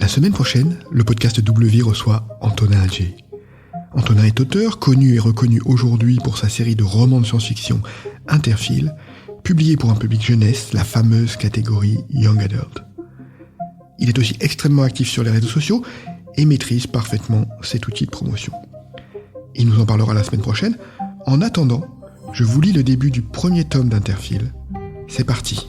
La semaine prochaine, le podcast W reçoit Antonin Adjé. Antonin est auteur, connu et reconnu aujourd'hui pour sa série de romans de science-fiction Interphile, publiée pour un public jeunesse, la fameuse catégorie Young Adult. Il est aussi extrêmement actif sur les réseaux sociaux et maîtrise parfaitement cet outil de promotion. Il nous en parlera la semaine prochaine. En attendant, je vous lis le début du premier tome d'Interphile. C'est parti.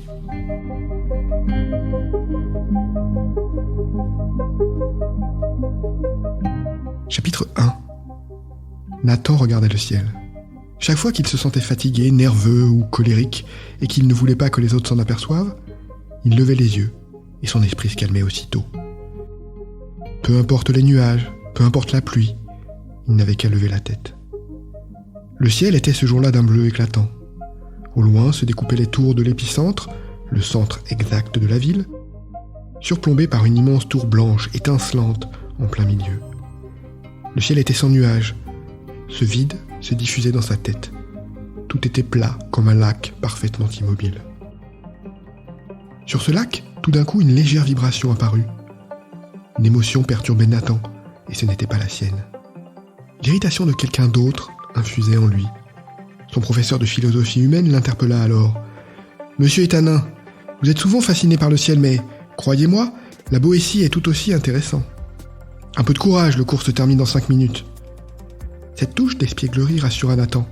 Chapitre 1. Nathan regardait le ciel. Chaque fois qu'il se sentait fatigué, nerveux ou colérique, et qu'il ne voulait pas que les autres s'en aperçoivent, il levait les yeux, et son esprit se calmait aussitôt. Peu importe les nuages, peu importe la pluie, il n'avait qu'à lever la tête. Le ciel était ce jour-là d'un bleu éclatant. Au loin se découpaient les tours de l'épicentre, le centre exact de la ville, surplombé par une immense tour blanche étincelante en plein milieu. Le ciel était sans nuages. Ce vide se diffusait dans sa tête. Tout était plat comme un lac parfaitement immobile. Sur ce lac, tout d'un coup, une légère vibration apparut. Une émotion perturbait Nathan, et ce n'était pas la sienne. L'irritation de quelqu'un d'autre infusait en lui. Son professeur de philosophie humaine l'interpella alors. « Monsieur est un nain. Vous êtes souvent fasciné par le ciel, mais, croyez-moi, la Boétie est tout aussi intéressant. Un peu de courage, le cours se termine dans 5 minutes. » Cette touche d'espièglerie rassura Nathan.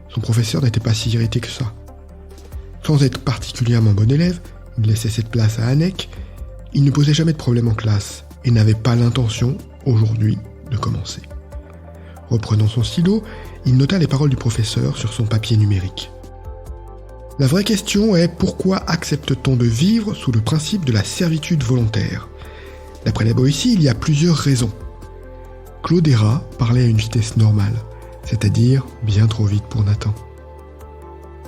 Son professeur n'était pas si irrité que ça. Sans être particulièrement bon élève, il laissait cette place à Anek. Il ne posait jamais de problème en classe et n'avait pas l'intention, aujourd'hui, de commencer. Reprenant son stylo, il nota les paroles du professeur sur son papier numérique. La vraie question est pourquoi accepte-t-on de vivre sous le principe de la servitude volontaire ? D'après la Boétie, il y a plusieurs raisons. Claude Héra parlait à une vitesse normale, c'est-à-dire bien trop vite pour Nathan.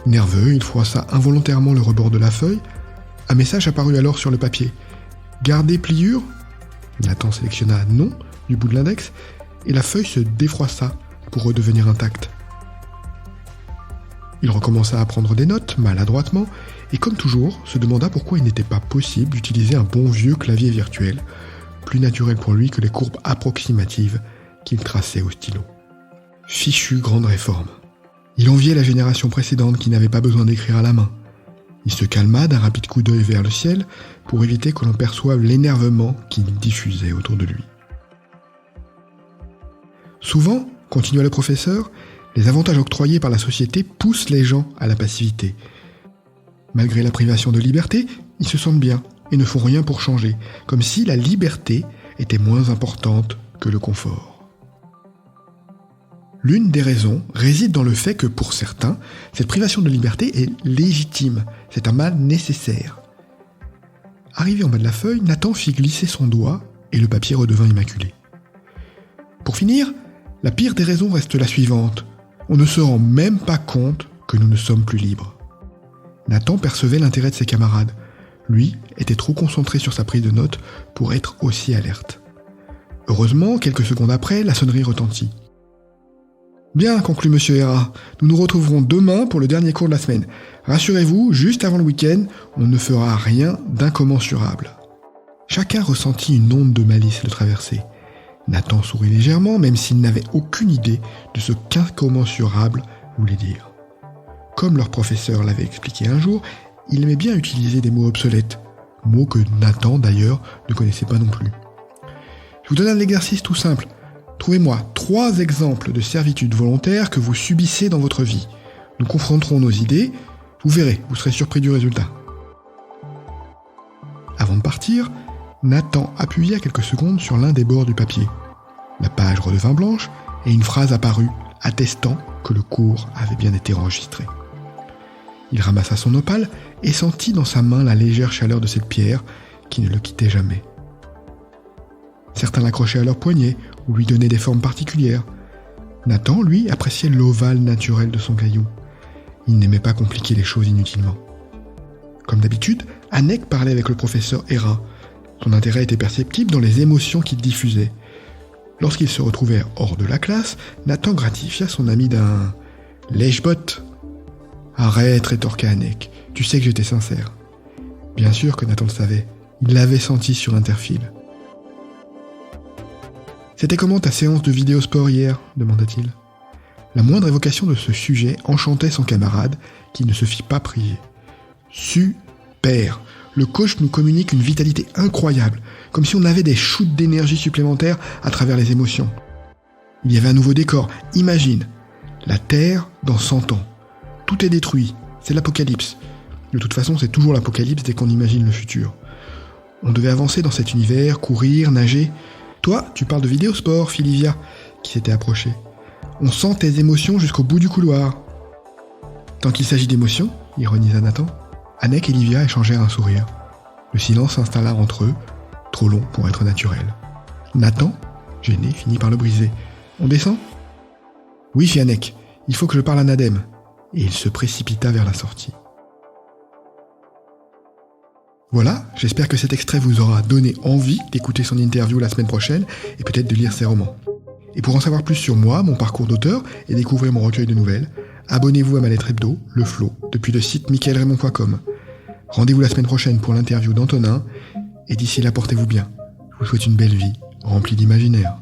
Nerveux, il froissa involontairement le rebord de la feuille. Un message apparut alors sur le papier. « Garder pliure ?» Nathan sélectionna « Non » du bout de l'index, et la feuille se défroissa pour redevenir intacte. Il recommença à prendre des notes, maladroitement, et comme toujours, se demanda pourquoi il n'était pas possible d'utiliser un bon vieux clavier virtuel, plus naturel pour lui que les courbes approximatives qu'il traçait au stylo. Fichue grande réforme. Il enviait la génération précédente qui n'avait pas besoin d'écrire à la main. Il se calma d'un rapide coup d'œil vers le ciel pour éviter que l'on perçoive l'énervement qui diffusait autour de lui. Souvent, continua le professeur, les avantages octroyés par la société poussent les gens à la passivité. Malgré la privation de liberté, ils se sentent bien et ne font rien pour changer, comme si la liberté était moins importante que le confort. L'une des raisons réside dans le fait que, pour certains, cette privation de liberté est légitime, c'est un mal nécessaire. Arrivé en bas de la feuille, Nathan fit glisser son doigt et le papier redevint immaculé. Pour finir, la pire des raisons reste la suivante. On ne se rend même pas compte que nous ne sommes plus libres. Nathan percevait l'intérêt de ses camarades. Lui était trop concentré sur sa prise de notes pour être aussi alerte. Heureusement, quelques secondes après, la sonnerie retentit. « Bien, conclut M. Héra, nous nous retrouverons demain pour le dernier cours de la semaine. Rassurez-vous, juste avant le week-end, on ne fera rien d'incommensurable. » Chacun ressentit une onde de malice le traverser. Nathan sourit légèrement, même s'il n'avait aucune idée de ce qu'incommensurable voulait dire. Comme leur professeur l'avait expliqué un jour, il aimait bien utiliser des mots obsolètes, mots que Nathan d'ailleurs ne connaissait pas non plus. Je vous donne un exercice tout simple. Trouvez-moi 3 exemples de servitude volontaire que vous subissez dans votre vie. Nous confronterons nos idées, vous verrez, vous serez surpris du résultat. Avant de partir, Nathan appuya quelques secondes sur l'un des bords du papier. La page redevint blanche et une phrase apparut, attestant que le cours avait bien été enregistré. Il ramassa son opale et sentit dans sa main la légère chaleur de cette pierre qui ne le quittait jamais. Certains l'accrochaient à leur poignet ou lui donnaient des formes particulières. Nathan, lui, appréciait l'ovale naturel de son caillou. Il n'aimait pas compliquer les choses inutilement. Comme d'habitude, Anek parlait avec le professeur Héra. Son intérêt était perceptible dans les émotions qu'il diffusait. Lorsqu'ils se retrouvèrent hors de la classe, Nathan gratifia son ami d'un « lèche-botte ». « Arrête, rétorqua Anek, tu sais que j'étais sincère. » Bien sûr que Nathan le savait, il l'avait senti sur Interphile. C'était comment ta séance de vidéosport hier ? Demanda-t-il. La moindre évocation de ce sujet enchantait son camarade, qui ne se fit pas prier. Super ! Le coach nous communique une vitalité incroyable, comme si on avait des shoots d'énergie supplémentaires à travers les émotions. Il y avait un nouveau décor, imagine. La Terre dans 100 ans. Tout est détruit, c'est l'apocalypse. De toute façon, c'est toujours l'apocalypse dès qu'on imagine le futur. On devait avancer dans cet univers, courir, nager. Toi, tu parles de vidéosport, Philivia, qui s'était approchée. On sent tes émotions jusqu'au bout du couloir. Tant qu'il s'agit d'émotions, ironisa Nathan, Anek et Livia échangèrent un sourire. Le silence s'installa entre eux, trop long pour être naturel. Nathan, gêné, finit par le briser. On descend ? Oui, fit Anek, il faut que je parle à Nadem. Et il se précipita vers la sortie. Voilà, j'espère que cet extrait vous aura donné envie d'écouter son interview la semaine prochaine et peut-être de lire ses romans. Et pour en savoir plus sur moi, mon parcours d'auteur et découvrir mon recueil de nouvelles, abonnez-vous à ma lettre hebdo, Le Flot, depuis le site michaelraymond.com. Rendez-vous la semaine prochaine pour l'interview d'Antonin, et d'ici là, portez-vous bien. Je vous souhaite une belle vie, remplie d'imaginaire.